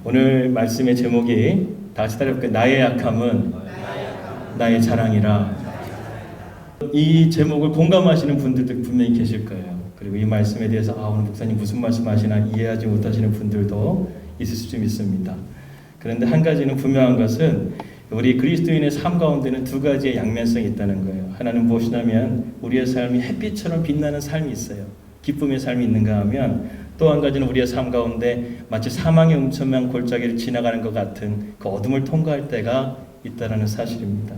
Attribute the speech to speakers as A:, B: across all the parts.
A: 오늘 말씀의 제목이 다 같이 따라해볼까요? 나의 약함은 나의 자랑이라. 이 제목을 공감하시는 분들도 분명히 계실 거예요. 그리고 이 말씀에 대해서 오늘 목사님 무슨 말씀하시나 이해하지 못하시는 분들도 있을 수 있습니다. 그런데 한 가지는 분명한 것은 우리 그리스도인의 삶 가운데는 두 가지의 양면성이 있다는 거예요. 하나는 무엇이냐면 우리의 삶이 햇빛처럼 빛나는 삶이 있어요. 기쁨의 삶이 있는가 하면 또 한 가지는 우리의 삶 가운데 마치 사망의 음천한 골짜기를 지나가는 것 같은 그 어둠을 통과할 때가 있다는 사실입니다.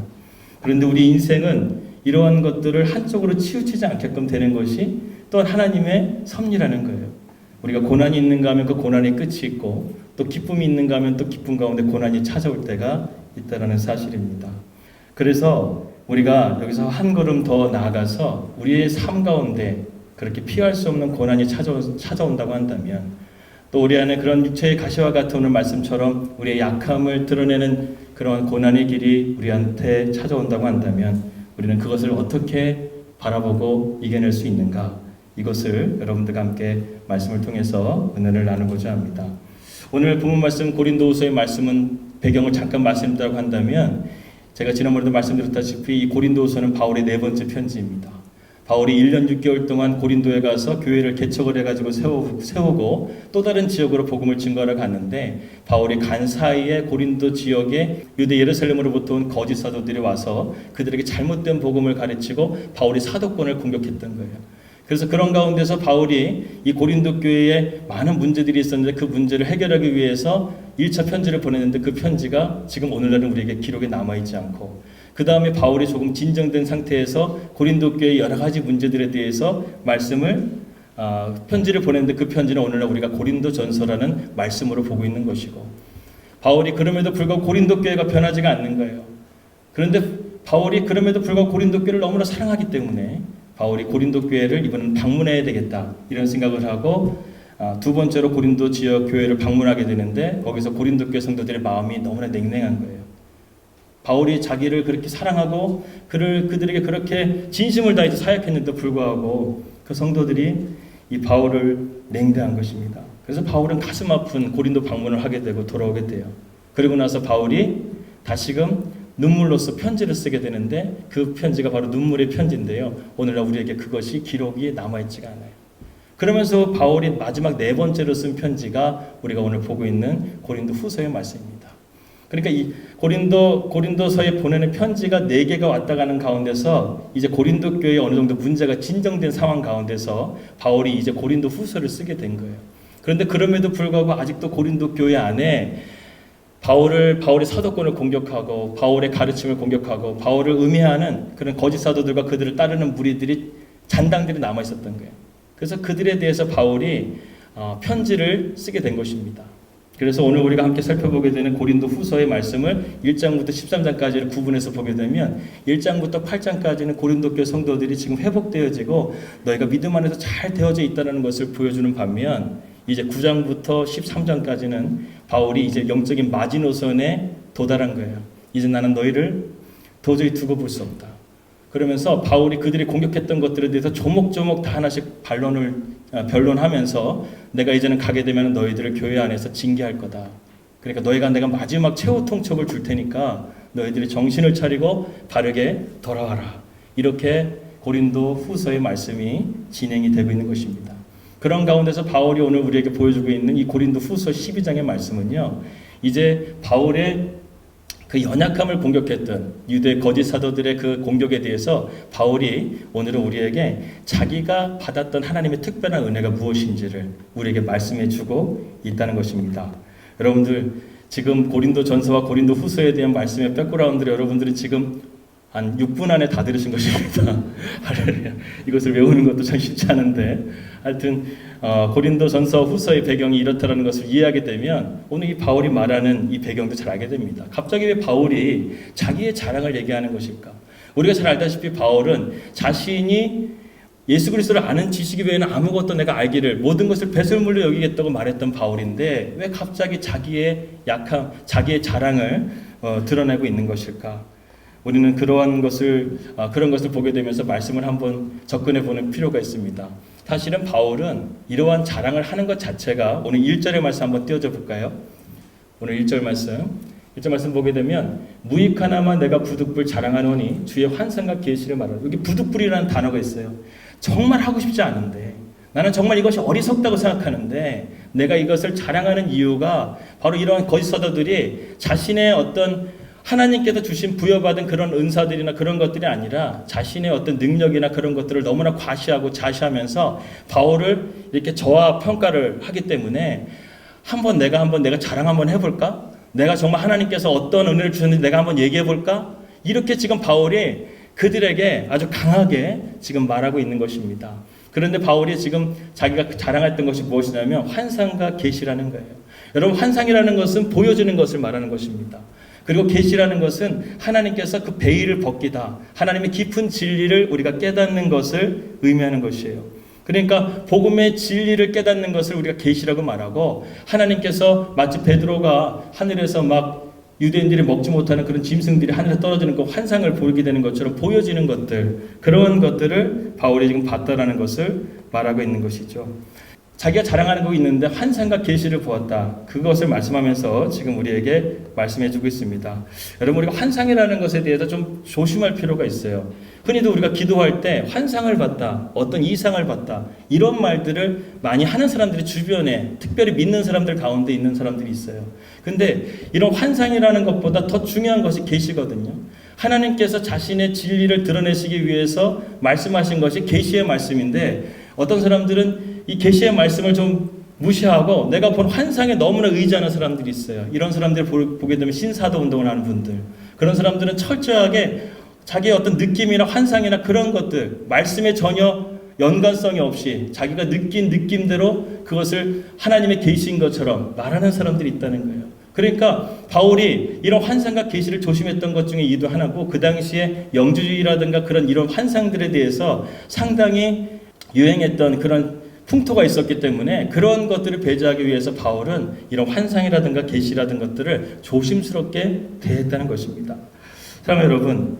A: 그런데 우리 인생은 이러한 것들을 한쪽으로 치우치지 않게끔 되는 것이 또한 하나님의 섭리라는 거예요. 우리가 고난이 있는가 하면 그 고난의 끝이 있고 또 기쁨이 있는가 하면 또 기쁨 가운데 고난이 찾아올 때가 있다는 사실입니다. 그래서 우리가 여기서 한 걸음 더 나아가서 우리의 삶 가운데 그렇게 피할 수 없는 고난이 찾아온다고 한다면 또 우리 안에 그런 육체의 가시와 같은 오늘 말씀처럼 우리의 약함을 드러내는 그런 고난의 길이 우리한테 찾아온다고 한다면 우리는 그것을 어떻게 바라보고 이겨낼 수 있는가, 이것을 여러분들과 함께 말씀을 통해서 은혜를 나누고자 합니다. 오늘 본문 말씀 고린도후서의 말씀은 배경을 잠깐 말씀드리라고 한다면 제가 지난번에도 말씀드렸다시피 이 고린도후서는 바울의 네 번째 편지입니다. 바울이 1년 6개월 동안 고린도에 가서 교회를 개척을 해가지고 세우고 또 다른 지역으로 복음을 증거하러 갔는데 바울이 간 사이에 고린도 지역에 유대 예루살렘으로부터 온 거짓 사도들이 와서 그들에게 잘못된 복음을 가르치고 바울이 사도권을 공격했던 거예요. 그래서 그런 가운데서 바울이 이 고린도 교회에 많은 문제들이 있었는데 그 문제를 해결하기 위해서 1차 편지를 보냈는데 그 편지가 지금 오늘날은 우리에게 기록에 남아있지 않고 그 다음에 바울이 조금 진정된 상태에서 고린도 교회의 여러 가지 문제들에 대해서 말씀을 편지를 보냈는데 그 편지는 오늘날 우리가 고린도 전서라는 말씀으로 보고 있는 것이고 바울이 그럼에도 불구하고 고린도 교회가 변하지가 않는 거예요. 그런데 바울이 그럼에도 불구하고 고린도 교회를 너무나 사랑하기 때문에 바울이 고린도 교회를 이번엔 방문해야 되겠다 이런 생각을 하고 두 번째로 고린도 지역 교회를 방문하게 되는데 거기서 고린도 교회 성도들의 마음이 너무나 냉랭한 거예요. 바울이 자기를 그렇게 사랑하고 그들에게 그렇게 진심을 다해서 사역했는데도 불구하고 그 성도들이 이 바울을 냉대한 것입니다. 그래서 바울은 가슴 아픈 고린도 방문을 하게 되고 돌아오게 돼요. 그리고 나서 바울이 다시금 눈물로써 편지를 쓰게 되는데 그 편지가 바로 눈물의 편지인데요. 오늘날 우리에게 그것이 기록이 남아있지가 않아요. 그러면서 바울이 마지막 네 번째로 쓴 편지가 우리가 오늘 보고 있는 고린도 후서의 말씀입니다. 그러니까 이 고린도서에 보내는 편지가 4개가 왔다 가는 가운데서 이제 고린도 교회에 어느 정도 문제가 진정된 상황 가운데서 바울이 이제 고린도 후서를 쓰게 된 거예요. 그런데 그럼에도 불구하고 아직도 고린도 교회 안에 바울의 사도권을 공격하고 바울의 가르침을 공격하고 바울을 음해하는 그런 거짓 사도들과 그들을 따르는 무리들이 잔당들이 남아 있었던 거예요. 그래서 그들에 대해서 바울이 편지를 쓰게 된 것입니다. 그래서 오늘 우리가 함께 살펴보게 되는 고린도 후서의 말씀을 1장부터 13장까지를 구분해서 보게 되면 1장부터 8장까지는 고린도 교회 성도들이 지금 회복되어지고 너희가 믿음 안에서 잘 되어져 있다는 것을 보여주는 반면 이제 9장부터 13장까지는 바울이 이제 영적인 마지노선에 도달한 거예요. 이제 나는 너희를 도저히 두고 볼 수 없다. 그러면서 바울이 그들이 공격했던 것들에 대해서 조목조목 다 하나씩 변론하면서 내가 이제는 가게 되면 너희들을 교회 안에서 징계할 거다. 그러니까 내가 마지막 최후 통첩을 줄 테니까 너희들이 정신을 차리고 바르게 돌아와라. 이렇게 고린도 후서의 말씀이 진행이 되고 있는 것입니다. 그런 가운데서 바울이 오늘 우리에게 보여주고 있는 이 고린도 후서 12장의 말씀은요. 이제 바울의 그 연약함을 공격했던 유대 거짓 사도들의 그 공격에 대해서 바울이 오늘은 우리에게 자기가 받았던 하나님의 특별한 은혜가 무엇인지를 우리에게 말씀해 주고 있다는 것입니다. 여러분들 지금 고린도 전서와 고린도 후서에 대한 말씀의 백그라운드를 여러분들은 지금 한 6분 안에 다 들으신 것입니다. 할렐루야. 이것을 외우는 것도 참 쉽지 않은데 하여튼 고린도 전서 후서의 배경이 이렇다는 것을 이해하게 되면 오늘 이 바울이 말하는 이 배경도 잘 알게 됩니다. 갑자기 왜 바울이 자기의 자랑을 얘기하는 것일까? 우리가 잘 알다시피 바울은 자신이 예수 그리스도를 아는 지식 외에는 아무것도 내가 알기를 모든 것을 배설물로 여기겠다고 말했던 바울인데 왜 갑자기 자기의 약함, 자기의 자랑을 드러내고 있는 것일까? 우리는 그런 것을 보게 되면서 말씀을 한번 접근해 보는 필요가 있습니다. 사실은 바울은 이러한 자랑을 하는 것 자체가 오늘 1절의 말씀 한번 띄워줘 볼까요? 오늘 1절 말씀 보게 되면 무익 하나만 내가 부득불 자랑하노니 주의 환상과 계시를 말하라. 여기 부득불이라는 단어가 있어요. 정말 하고 싶지 않은데, 나는 정말 이것이 어리석다고 생각하는데 내가 이것을 자랑하는 이유가 바로 이런 거짓 사도들이 자신의 어떤 하나님께서 주신 부여받은 그런 은사들이나 그런 것들이 아니라 자신의 어떤 능력이나 그런 것들을 너무나 과시하고 자시하면서 바울을 이렇게 저하 평가를 하기 때문에 내가 자랑 한번 해볼까? 내가 정말 하나님께서 어떤 은혜를 주셨는지 내가 한번 얘기해 볼까? 이렇게 지금 바울이 그들에게 아주 강하게 지금 말하고 있는 것입니다. 그런데 바울이 지금 자기가 자랑했던 것이 무엇이냐면 환상과 계시라는 거예요. 여러분, 환상이라는 것은 보여주는 것을 말하는 것입니다. 그리고 계시라는 것은 하나님께서 그 베일을 벗기다, 하나님의 깊은 진리를 우리가 깨닫는 것을 의미하는 것이에요. 그러니까 복음의 진리를 깨닫는 것을 우리가 계시라고 말하고, 하나님께서 마치 베드로가 하늘에서 막 유대인들이 먹지 못하는 그런 짐승들이 하늘에 떨어지는 그 환상을 보게 되는 것처럼 보여지는 것들, 그런 것들을 바울이 지금 봤다라는 것을 말하고 있는 것이죠. 자기가 자랑하는 거 있는데 환상과 계시를 보았다, 그것을 말씀하면서 지금 우리에게 말씀해주고 있습니다. 여러분, 우리가 환상이라는 것에 대해서 좀 조심할 필요가 있어요. 흔히도 우리가 기도할 때 환상을 봤다, 어떤 이상을 봤다, 이런 말들을 많이 하는 사람들이 주변에, 특별히 믿는 사람들 가운데 있는 사람들이 있어요. 근데 이런 환상이라는 것보다 더 중요한 것이 계시거든요. 하나님께서 자신의 진리를 드러내시기 위해서 말씀하신 것이 계시의 말씀인데, 어떤 사람들은 이 계시의 말씀을 좀 무시하고 내가 본 환상에 너무나 의지하는 사람들이 있어요. 이런 사람들을 보게 되면 신사도 운동을 하는 분들, 그런 사람들은 철저하게 자기의 어떤 느낌이나 환상이나 그런 것들, 말씀에 전혀 연관성이 없이 자기가 느낀 느낌대로 그것을 하나님의 계시인 것처럼 말하는 사람들이 있다는 거예요. 그러니까 바울이 이런 환상과 계시를 조심했던 것 중에 이도 하나고, 그 당시에 영주주의라든가 그런 이런 환상들에 대해서 상당히 유행했던 그런 풍토가 있었기 때문에 그런 것들을 배제하기 위해서 바울은 이런 환상이라든가 계시라든 것들을 조심스럽게 대했다는 것입니다. 사랑하는 여러분,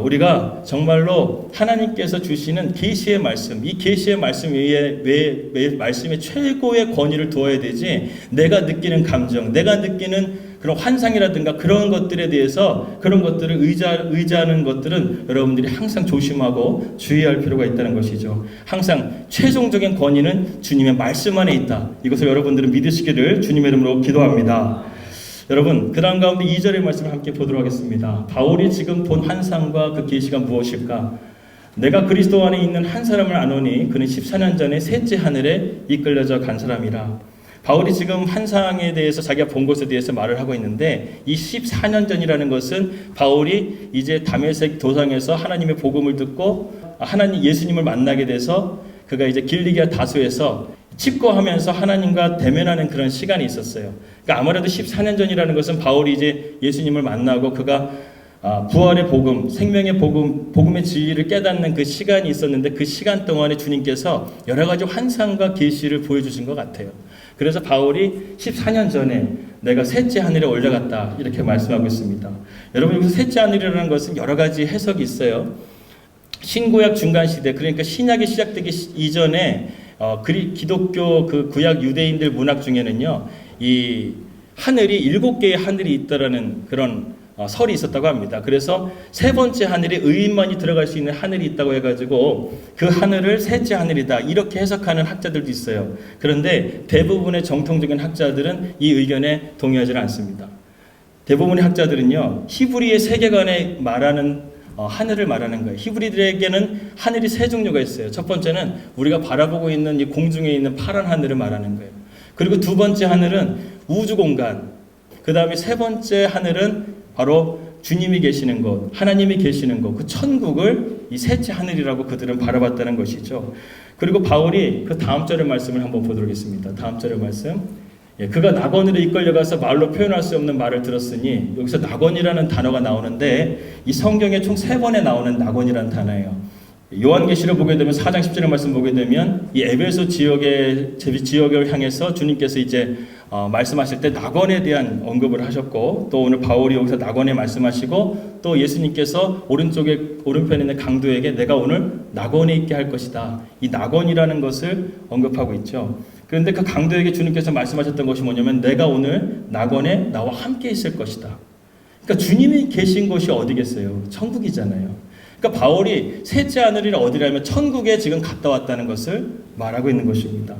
A: 우리가 정말로 하나님께서 주시는 계시의 말씀, 이 계시의 말씀 위에 왜 말씀에 최고의 권위를 두어야 되지, 내가 느끼는 감정, 내가 느끼는 그런 환상이라든가 그런 것들에 대해서, 그런 것들을 의지하는 것들은 여러분들이 항상 조심하고 주의할 필요가 있다는 것이죠. 항상 최종적인 권위는 주님의 말씀 안에 있다, 이것을 여러분들은 믿으시기를 주님의 이름으로 기도합니다. 여러분, 그 다음 가운데 2절의 말씀을 함께 보도록 하겠습니다. 바울이 지금 본 환상과 그 계시가 무엇일까? 내가 그리스도 안에 있는 한 사람을 아노니 그는 14년 전에 셋째 하늘에 이끌려져 간 사람이라. 바울이 지금 환상에 대해서 자기가 본 것에 대해서 말을 하고 있는데, 이 14년 전이라는 것은 바울이 이제 다메섹 도상에서 하나님의 복음을 듣고 예수님을 만나게 돼서 그가 이제 길리기아 다소에서 집거하면서 하나님과 대면하는 그런 시간이 있었어요. 그러니까 아무래도 14년 전이라는 것은 바울이 이제 예수님을 만나고 그가 부활의 복음, 생명의 복음의 진리를 깨닫는 그 시간이 있었는데, 그 시간 동안에 주님께서 여러 가지 환상과 계시를 보여주신 것 같아요. 그래서 바울이 14년 전에 내가 셋째 하늘에 올라갔다, 이렇게 말씀하고 있습니다. 여러분, 여기서 셋째 하늘이라는 것은 여러 가지 해석이 있어요. 신구약 중간 시대, 그러니까 신약이 시작되기 이전에 기독교 그 구약 유대인들 문학 중에는요, 이 하늘이 7개의 하늘이 있다라는 그런 설이 있었다고 합니다. 그래서 세 번째 하늘에 의인만이 들어갈 수 있는 하늘이 있다고 해가지고 그 하늘을 셋째 하늘이다, 이렇게 해석하는 학자들도 있어요. 그런데 대부분의 정통적인 학자들은 이 의견에 동의하지 않습니다. 대부분의 학자들은요, 히브리의 세계관에 말하는 하늘을 말하는 거예요. 히브리들에게는 하늘이 세 종류가 있어요. 첫 번째는 우리가 바라보고 있는 이 공중에 있는 파란 하늘을 말하는 거예요. 그리고 두 번째 하늘은 우주 공간, 그 다음에 세 번째 하늘은 바로 주님이 계시는 곳, 하나님이 계시는 곳, 그 천국을 이 셋째 하늘이라고 그들은 바라봤다는 것이죠. 그리고 바울이 그 다음 절의 말씀을 한번 보도록 하겠습니다. 다음 절의 말씀. 그가 낙원으로 이끌려가서 말로 표현할 수 없는 말을 들었으니, 여기서 낙원이라는 단어가 나오는데 이 성경에 총 3번에 나오는 낙원이라는 단어예요. 요한계시를 보게 되면 4장 10절의 말씀 보게 되면 이 에베소 지역을 향해서 주님께서 이제 말씀하실 때 낙원에 대한 언급을 하셨고, 또 오늘 바울이 여기서 낙원에 말씀하시고, 또 예수님께서 오른편에 있는 강도에게 내가 오늘 낙원에 있게 할 것이다, 이 낙원이라는 것을 언급하고 있죠. 그런데 그 강도에게 주님께서 말씀하셨던 것이 뭐냐면 내가 오늘 낙원에 나와 함께 있을 것이다. 그러니까 주님이 계신 곳이 어디겠어요? 천국이잖아요. 그러니까 바울이 셋째 하늘이라 어디라면 천국에 지금 갔다 왔다는 것을 말하고 있는 것입니다.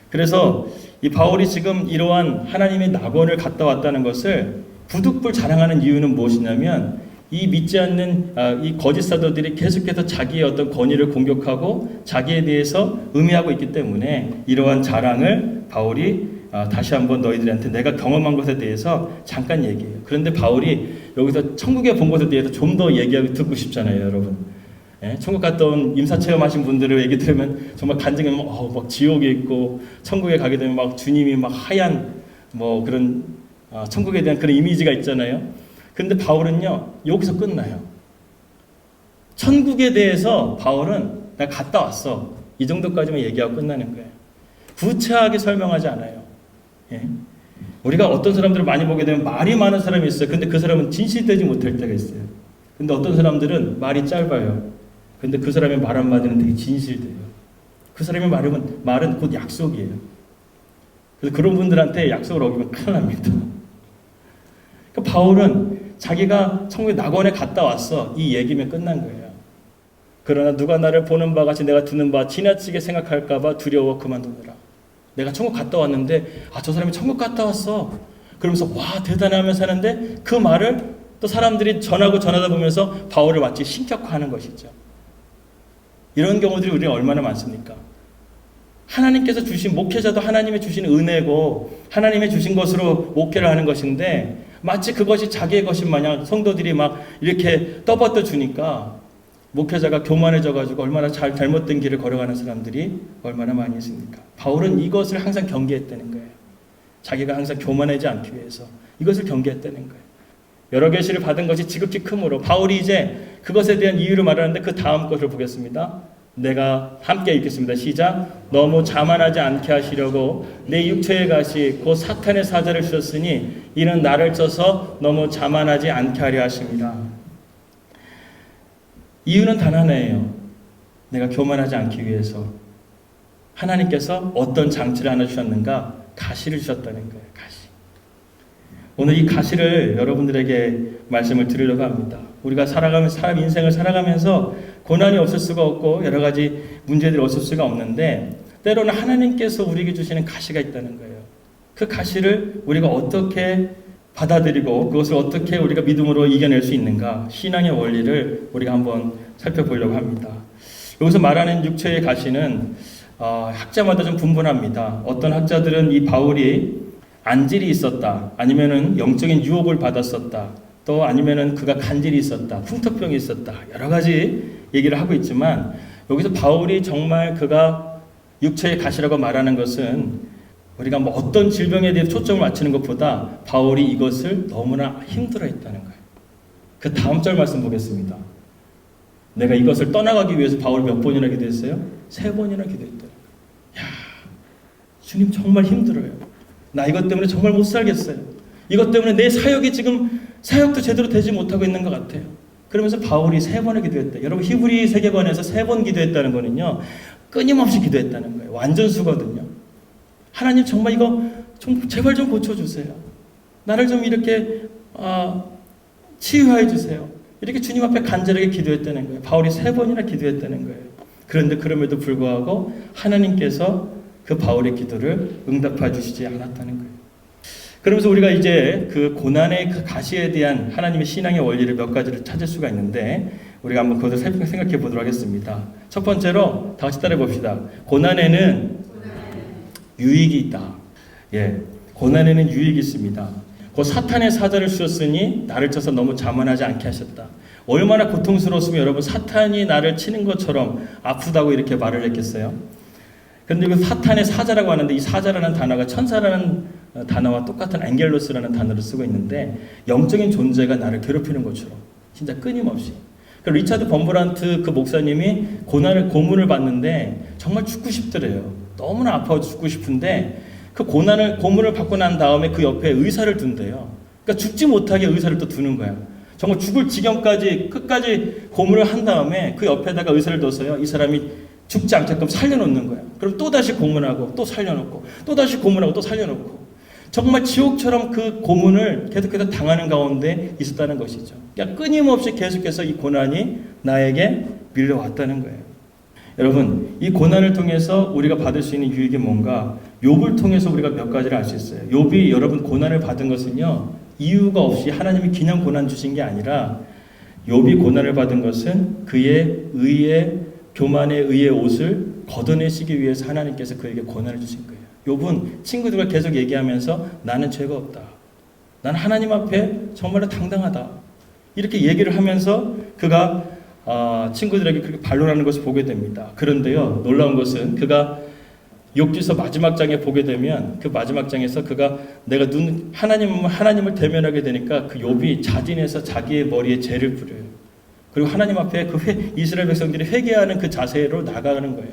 A: 그래서 이 바울이 지금 이러한 하나님의 낙원을 갔다 왔다는 것을 부득불 자랑하는 이유는 무엇이냐면 이 믿지 않는 이 거짓 사도들이 계속해서 자기의 어떤 권위를 공격하고 자기에 대해서 음해하고 있기 때문에 이러한 자랑을 바울이 다시 한번 너희들한테 내가 경험한 것에 대해서 잠깐 얘기해요. 그런데 바울이 여기서 천국에 본 것에 대해서 좀 더 얘기하고 듣고 싶잖아요, 여러분. 예? 천국 갔다 온 임사체험하신 분들을 얘기 들으면 정말 간증이 막 지옥에 있고 천국에 가게 되면 막 주님이 막 하얀 뭐 그런 천국에 대한 그런 이미지가 있잖아요. 그런데 바울은요 여기서 끝나요. 천국에 대해서 바울은 나 갔다 왔어 이 정도까지만 얘기하고 끝나는 거예요. 구체하게 설명하지 않아요. 예? 우리가 어떤 사람들을 많이 보게 되면 말이 많은 사람이 있어요. 근데 그 사람은 진실되지 못할 때가 있어요. 근데 어떤 사람들은 말이 짧아요. 근데 그 사람의 말 한마디는 되게 진실돼요. 그 사람의 말은 곧 약속이에요. 그래서 그런 분들한테 약속을 어기면 큰일 납니다. 그러니까 바울은 자기가 천국의 낙원에 갔다 왔어 이 얘기면 끝난 거예요. 그러나 누가 나를 보는 바 같이 내가 듣는 바 지나치게 생각할까 봐 두려워 그만두느라. 내가 천국 갔다 왔는데 저 사람이 천국 갔다 왔어 그러면서 와 대단하면서 하는데 그 말을 또 사람들이 전하다 보면서 바울을 마치 신격화하는 것이죠. 이런 경우들이 우리가 얼마나 많습니까? 하나님께서 주신 목회자도 하나님의 주신 은혜고 하나님의 주신 것으로 목회를 하는 것인데 마치 그것이 자기의 것인 마냥 성도들이 막 이렇게 떠받쳐 주니까 목회자가 교만해져가지고 얼마나 잘못된 길을 걸어가는 사람들이 얼마나 많이 있습니까? 바울은 이것을 항상 경계했다는 거예요. 자기가 항상 교만하지 않기 위해서 이것을 경계했다는 거예요. 여러 계시를 받은 것이 지극히 크므로 바울이 이제 그것에 대한 이유를 말하는데 그 다음 것을 보겠습니다. 내가 함께 읽겠습니다. 시작. 너무 자만하지 않게 하시려고 내 육체의 가시 곧 사탄의 사자를 주셨으니 이는 나를 쪄서 너무 자만하지 않게 하려 하십니다. 이유는 단 하나예요. 내가 교만하지 않기 위해서. 하나님께서 어떤 장치를 하나 주셨는가? 가시를 주셨다는 거예요. 가시. 오늘 이 가시를 여러분들에게 말씀을 드리려고 합니다. 우리가 사람 인생을 살아가면서 고난이 없을 수가 없고 여러 가지 문제들이 없을 수가 없는데 때로는 하나님께서 우리에게 주시는 가시가 있다는 거예요. 그 가시를 우리가 어떻게 받아들이고 그것을 어떻게 우리가 믿음으로 이겨낼 수 있는가 신앙의 원리를 우리가 한번 살펴보려고 합니다. 여기서 말하는 육체의 가시는 학자마다 좀 분분합니다. 어떤 학자들은 이 바울이 안질이 있었다 아니면은 영적인 유혹을 받았었다 또 아니면은 그가 간질이 있었다 풍토병이 있었다 여러 가지 얘기를 하고 있지만 여기서 바울이 정말 그가 육체의 가시라고 말하는 것은 우리가 뭐 어떤 질병에 대해 초점을 맞추는 것보다 바울이 이것을 너무나 힘들어했다는 거예요. 그 다음 절 말씀 보겠습니다. 내가 이것을 떠나가기 위해서 바울 몇 번이나 기도했어요? 3번이나 기도했다는 거예요. 야, 주님 정말 힘들어요. 나 이것 때문에 정말 못 살겠어요. 이것 때문에 내 사역이 지금 사역도 제대로 되지 못하고 있는 것 같아요. 그러면서 바울이 3번을 기도했다. 여러분 히브리 세계관에서 3번 기도했다는 거는요. 끊임없이 기도했다는 거예요. 완전수거든요. 하나님 정말 이거 좀 제발 좀 고쳐주세요. 나를 좀 이렇게 치유해 주세요. 이렇게 주님 앞에 간절하게 기도했다는 거예요. 바울이 3번이나 기도했다는 거예요. 그런데 그럼에도 불구하고 하나님께서 그 바울의 기도를 응답해 주시지 않았다는 거예요. 그러면서 우리가 이제 그 고난의 그 가시에 대한 하나님의 신앙의 원리를 몇 가지를 찾을 수가 있는데 우리가 한번 그것을 생각해 보도록 하겠습니다. 첫 번째로 다 같이 따라해 봅시다. 고난에는 유익이 있다. 예, 고난에는 유익이 있습니다. 그 사탄의 사자를 주셨으니 나를 쳐서 너무 자만하지 않게 하셨다. 얼마나 고통스러웠으면 여러분 사탄이 나를 치는 것처럼 아프다고 이렇게 말을 했겠어요? 그런데 그 사탄의 사자라고 하는데 이 사자라는 단어가 천사라는 단어와 똑같은 앵겔로스라는 단어를 쓰고 있는데 영적인 존재가 나를 괴롭히는 것처럼 진짜 끊임없이. 리차드 범브란트 그 목사님이 고문을 받는데 정말 죽고 싶더래요. 너무나 아파서 죽고 싶은데 그 고문을 받고 난 다음에 그 옆에 의사를 둔대요. 그러니까 죽지 못하게 의사를 또 두는 거야. 정말 죽을 지경까지 끝까지 고문을 한 다음에 그 옆에다가 의사를 둬서요. 이 사람이 죽지 않게끔 살려놓는 거예요. 그럼 또다시 고문하고 또 살려놓고 또다시 고문하고 또 살려놓고 정말 지옥처럼 그 고문을 계속해서 당하는 가운데 있었다는 것이죠. 그러니까 끊임없이 계속해서 이 고난이 나에게 밀려왔다는 거예요. 여러분, 이 고난을 통해서 우리가 받을 수 있는 유익이 뭔가? 욥을 통해서 우리가 몇 가지를 알 수 있어요. 욥이 여러분 고난을 받은 것은요, 이유가 없이 하나님이 그냥 고난 주신 게 아니라 욥이 고난을 받은 것은 그의 의의 교만의 의의 옷을 걷어내시기 위해서 하나님께서 그에게 고난을 주신 거예요. 욥은 친구들과 계속 얘기하면서 나는 죄가 없다. 난 하나님 앞에 정말로 당당하다. 이렇게 얘기를 하면서 그가 친구들에게 그렇게 반론하는 것을 보게 됩니다. 그런데요, 놀라운 것은 그가 욥기서 마지막 장에 보게 되면 그 마지막 장에서 그가 내가 하나님을 대면하게 되니까 그 욥이 자진해서 자기의 머리에 죄를 뿌려요. 그리고 하나님 앞에 이스라엘 백성들이 회개하는 그 자세로 나가는 거예요.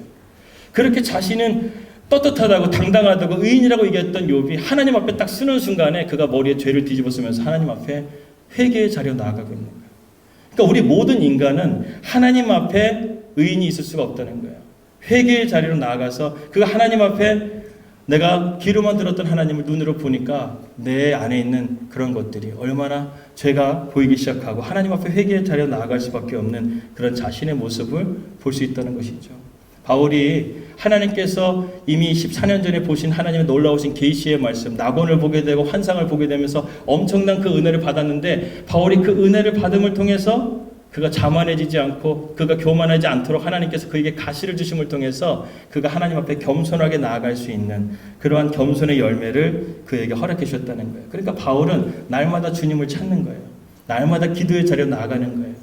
A: 그렇게 자신은 떳떳하다고 당당하다고 의인이라고 얘기했던 욥이 하나님 앞에 딱 쓰는 순간에 그가 머리에 죄를 뒤집어 쓰면서 하나님 앞에 회개의 자리로 나아가고 있는 거예요. 그러니까 우리 모든 인간은 하나님 앞에 의인이 있을 수가 없다는 거예요. 회개의 자리로 나아가서 그 하나님 앞에 내가 귀로만 들었던 하나님을 눈으로 보니까 내 안에 있는 그런 것들이 얼마나 죄가 보이기 시작하고 하나님 앞에 회개의 자리로 나아갈 수밖에 없는 그런 자신의 모습을 볼 수 있다는 것이죠. 바울이 하나님께서 이미 14년 전에 보신 하나님의 놀라우신 계시의 말씀, 낙원을 보게 되고 환상을 보게 되면서 엄청난 그 은혜를 받았는데 바울이 그 은혜를 받음을 통해서 그가 자만해지지 않고 그가 교만하지 않도록 하나님께서 그에게 가시를 주심을 통해서 그가 하나님 앞에 겸손하게 나아갈 수 있는 그러한 겸손의 열매를 그에게 허락해 주셨다는 거예요. 그러니까 바울은 날마다 주님을 찾는 거예요. 날마다 기도의 자리로 나아가는 거예요.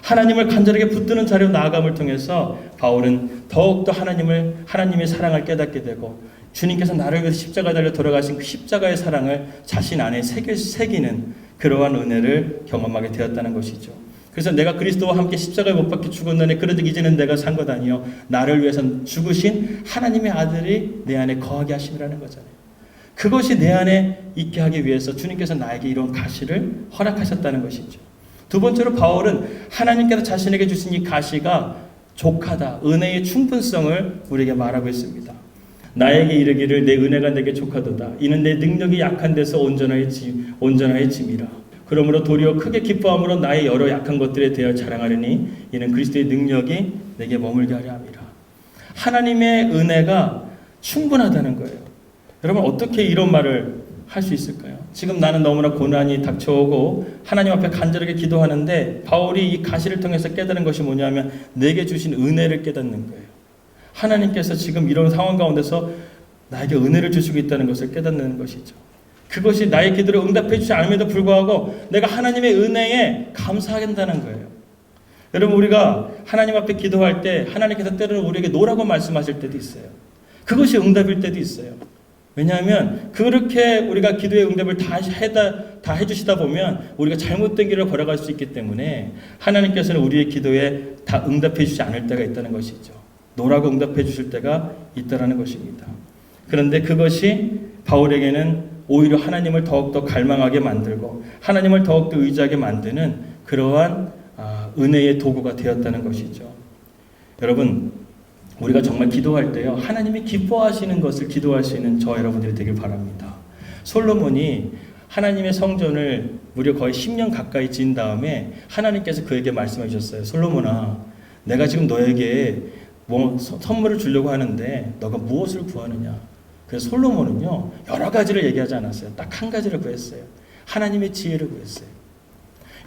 A: 하나님을 간절하게 붙드는 자리로 나아감을 통해서 바울은 더욱더 하나님의 사랑을 깨닫게 되고 주님께서 나를 위해서 십자가 달려 돌아가신 그 십자가의 사랑을 자신 안에 새기는 그러한 은혜를 경험하게 되었다는 것이죠. 그래서 내가 그리스도와 함께 십자가에 못 박혀 죽었느니 그래도 이제는 내가 산 것 아니요 나를 위해서 죽으신 하나님의 아들이 내 안에 거하게 하심이라는 거잖아요. 그것이 내 안에 있게 하기 위해서 주님께서 나에게 이런 가시를 허락하셨다는 것이죠. 두 번째로 바울은 하나님께서 자신에게 주신 이 가시가 족하다, 은혜의 충분성을 우리에게 말하고 있습니다. 나에게 이르기를 내 은혜가 내게 족하도다. 이는 내 능력이 약한 데서 온전하여 짐이라. 그러므로 도리어 크게 기뻐함으로 나의 여러 약한 것들에 대하여 자랑하려니 이는 그리스도의 능력이 내게 머물게 하려 함이라. 하나님의 은혜가 충분하다는 거예요. 여러분 어떻게 이런 말을 할 수 있을까요? 지금 나는 너무나 고난이 닥쳐오고 하나님 앞에 간절하게 기도하는데 바울이 이 가시를 통해서 깨달은 것이 뭐냐면 내게 주신 은혜를 깨닫는 거예요. 하나님께서 지금 이런 상황 가운데서 나에게 은혜를 주시고 있다는 것을 깨닫는 것이죠. 그것이 나의 기도를 응답해 주지 않음에도 불구하고 내가 하나님의 은혜에 감사한다는 거예요. 여러분 우리가 하나님 앞에 기도할 때 하나님께서 때로는 우리에게 노라고 말씀하실 때도 있어요. 그것이 응답일 때도 있어요. 왜냐하면 그렇게 우리가 기도의 응답을 다 해주시다 보면 우리가 잘못된 길을 걸어갈 수 있기 때문에 하나님께서는 우리의 기도에 다 응답해 주지 않을 때가 있다는 것이죠. 노라고 응답해 주실 때가 있다는 것입니다. 그런데 그것이 바울에게는 오히려 하나님을 더욱더 갈망하게 만들고 하나님을 더욱더 의지하게 만드는 그러한 은혜의 도구가 되었다는 것이죠. 여러분 우리가 정말 기도할 때요 하나님이 기뻐하시는 것을 기도할 수 있는 저 여러분들이 되길 바랍니다. 솔로몬이 하나님의 성전을 무려 거의 10년 가까이 지은 다음에 하나님께서 그에게 말씀해 주셨어요. 솔로몬아 내가 지금 너에게 선물을 주려고 하는데 너가 무엇을 구하느냐. 그래서 솔로몬은요 여러 가지를 얘기하지 않았어요. 딱 한 가지를 구했어요. 하나님의 지혜를 구했어요.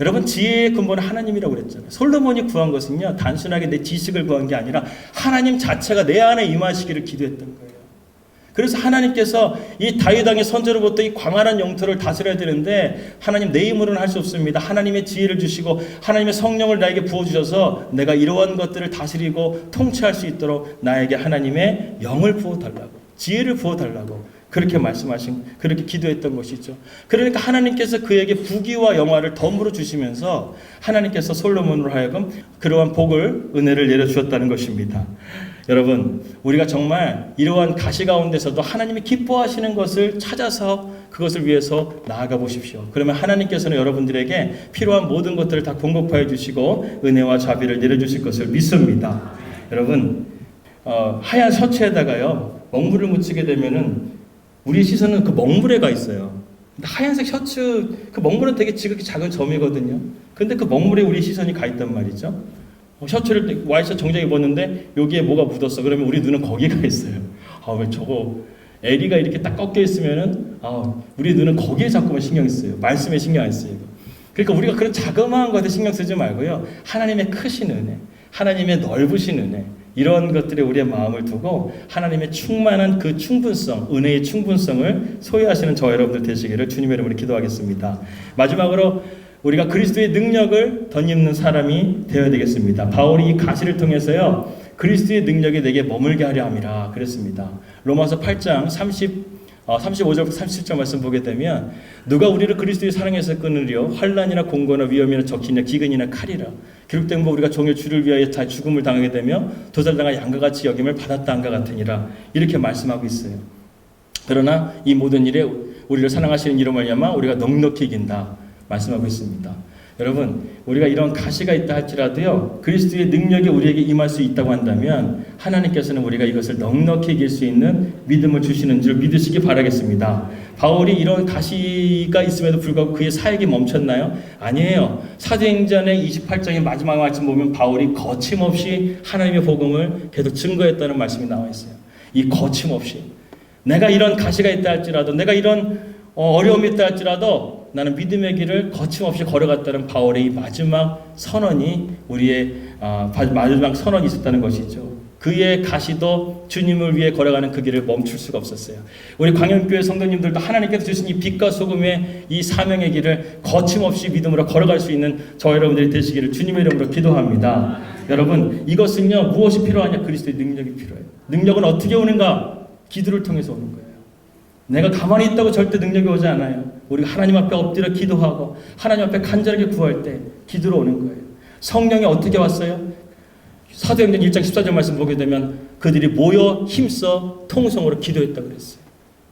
A: 여러분 지혜의 근본은 하나님이라고 그랬잖아요. 솔로몬이 구한 것은요 단순하게 내 지식을 구한 게 아니라 하나님 자체가 내 안에 임하시기를 기도했던 거예요. 그래서 하나님께서 이 다윗 왕의 선조로부터 이 광활한 영토를 다스려야 되는데 하나님 내 힘으로는 할 수 없습니다. 하나님의 지혜를 주시고 하나님의 성령을 나에게 부어주셔서 내가 이러한 것들을 다스리고 통치할 수 있도록 나에게 하나님의 영을 부어달라고 지혜를 부어달라고 그렇게 기도했던 것이죠. 그러니까 하나님께서 그에게 부귀와 영화를 덤으로 주시면서 하나님께서 솔로몬으로 하여금 그러한 복을 은혜를 내려주셨다는 것입니다. 여러분 우리가 정말 이러한 가시 가운데서도 하나님이 기뻐하시는 것을 찾아서 그것을 위해서 나아가 보십시오. 그러면 하나님께서는 여러분들에게 필요한 모든 것들을 다 공급하여 주시고 은혜와 자비를 내려주실 것을 믿습니다. 여러분 하얀 셔츠에다가요 먹물을 묻히게 되면은 우리 시선은 그 먹물에 가 있어요. 근데 하얀색 셔츠 그 먹물은 되게 지극히 작은 점이거든요. 근데 그 먹물에 우리 시선이 가 있단 말이죠. 셔츠를 와이셔츠 정장 입었는데 여기에 뭐가 묻었어. 그러면 우리 눈은 거기에 가 있어요. 왜 저거 에리가 이렇게 딱 꺾여 있으면은 우리 눈은 거기에 자꾸만 신경 써요. 말씀에 신경 안 써요. 그러니까 우리가 그런 자그마한 것에 신경 쓰지 말고요. 하나님의 크신 은혜, 하나님의 넓으신 은혜, 이런 것들에 우리의 마음을 두고 하나님의 충만한 그 충분성, 은혜의 충분성을 소유하시는 저 여러분들 되시기를 주님의 이름으로 기도하겠습니다. 마지막으로 우리가 그리스도의 능력을 덧입는 사람이 되어야 되겠습니다. 바울이 이 가시를 통해서요 그리스도의 능력이 내게 머물게 하려 함이라 그랬습니다. 로마서 8장 35절부터 37절 말씀 보게 되면 누가 우리를 그리스도의 사랑에서 끊으려 환난이나 공고나 위험이나 적신이나 기근이나 칼이라 기록된 바 우리가 종의 주를 위하여 다 죽음을 당하게 되며 도살당한 양과 같이 여김을 받았다 한가 같으니라 이렇게 말씀하고 있어요. 그러나 이 모든 일에 우리를 사랑하시는 이로 말미암아 우리가 넉넉히 이긴다 말씀하고 있습니다. 여러분 우리가 이런 가시가 있다 할지라도요 그리스도의 능력이 우리에게 임할 수 있다고 한다면 하나님께서는 우리가 이것을 넉넉히 이길 수 있는 믿음을 주시는 줄 믿으시기 바라겠습니다. 바울이 이런 가시가 있음에도 불구하고 그의 사역이 멈췄나요? 아니에요. 사도행전의 28장의 마지막 말씀 보면 바울이 거침없이 하나님의 복음을 계속 증거했다는 말씀이 나와 있어요. 이 거침없이 내가 이런 가시가 있다 할지라도 내가 이런 어려움이 있다 할지라도 나는 믿음의 길을 거침없이 걸어갔다는 바울의 이 마지막 선언이 우리의 마지막 선언이 있었다는 것이죠. 그의 가시도 주님을 위해 걸어가는 그 길을 멈출 수가 없었어요. 우리 광영교회 성도님들도 하나님께서 주신 이 빛과 소금의 이 사명의 길을 거침없이 믿음으로 걸어갈 수 있는 저 여러분들이 되시기를 주님의 이름으로 기도합니다. 여러분 이것은요 무엇이 필요하냐? 그리스도의 능력이 필요해요. 능력은 어떻게 오는가? 기도를 통해서 오는 거예요. 내가 가만히 있다고 절대 능력이 오지 않아요. 우리가 하나님 앞에 엎드려 기도하고 하나님 앞에 간절하게 구할 때 기도로 오는 거예요. 성령이 어떻게 왔어요? 사도행전 1장 14절 말씀 보게 되면 그들이 모여 힘써 통성으로 기도했다고 그랬어요.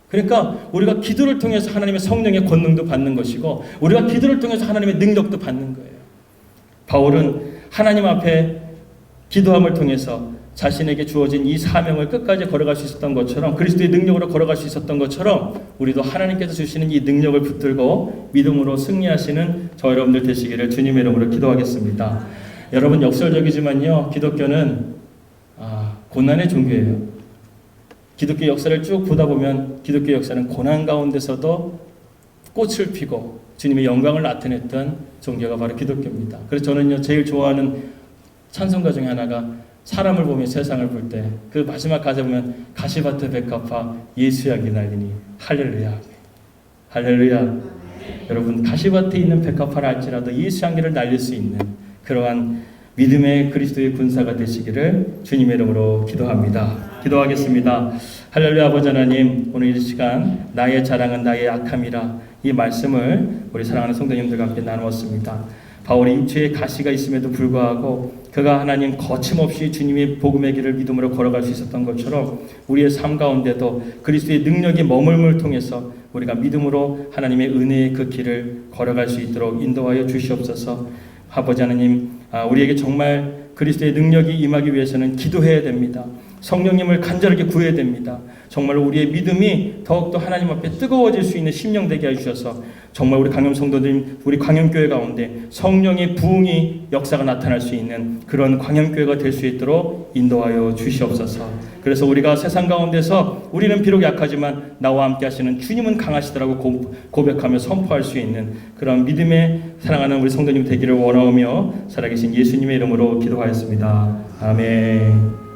A: 그러니까 우리가 기도를 통해서 하나님의 성령의 권능도 받는 것이고 우리가 기도를 통해서 하나님의 능력도 받는 거예요. 바울은 하나님 앞에 기도함을 통해서 자신에게 주어진 이 사명을 끝까지 걸어갈 수 있었던 것처럼 그리스도의 능력으로 걸어갈 수 있었던 것처럼 우리도 하나님께서 주시는 이 능력을 붙들고 믿음으로 승리하시는 저 여러분들 되시기를 주님의 이름으로 기도하겠습니다. 여러분 역설적이지만요 기독교는 고난의 종교예요. 기독교 역사를 쭉 보다 보면 기독교 역사는 고난 가운데서도 꽃을 피고 주님의 영광을 나타냈던 종교가 바로 기독교입니다. 그래서 저는요 제일 좋아하는 찬송가 중에 하나가 사람을 보며 세상을 볼 때 그 마지막 가사에 보면 가시밭에 백합화 예수야기 날리니 할렐루야 할렐루야. 여러분 가시밭에 있는 백합화를 할지라도 예수 향기를 날릴 수 있는 그러한 믿음의 그리스도의 군사가 되시기를 주님의 이름으로 기도합니다. 기도하겠습니다. 할렐루야. 아버지 하나님 오늘 이 시간 나의 자랑은 나의 악함이라 이 말씀을 우리 사랑하는 성도님들과 함께 나누었습니다. 바울의 육체에 가시가 있음에도 불구하고 그가 하나님 거침없이 주님의 복음의 길을 믿음으로 걸어갈 수 있었던 것처럼 우리의 삶 가운데도 그리스도의 능력이 머물므를 통해서 우리가 믿음으로 하나님의 은혜의 그 길을 걸어갈 수 있도록 인도하여 주시옵소서. 아버지 하나님 우리에게 정말 그리스도의 능력이 임하기 위해서는 기도해야 됩니다. 성령님을 간절하게 구해야 됩니다. 정말 우리의 믿음이 더욱더 하나님 앞에 뜨거워질 수 있는 심령 되게 해주셔서 정말 우리 강염 성도들, 우리 광염교회 가운데 성령의 부흥이 역사가 나타날 수 있는 그런 광염교회가 될 수 있도록 인도하여 주시옵소서. 그래서 우리가 세상 가운데서 우리는 비록 약하지만 나와 함께 하시는 주님은 강하시더라고 고백하며 선포할 수 있는 그런 믿음의 사랑하는 우리 성도님 되기를 원하오며 살아계신 예수님의 이름으로 기도하였습니다. 아멘.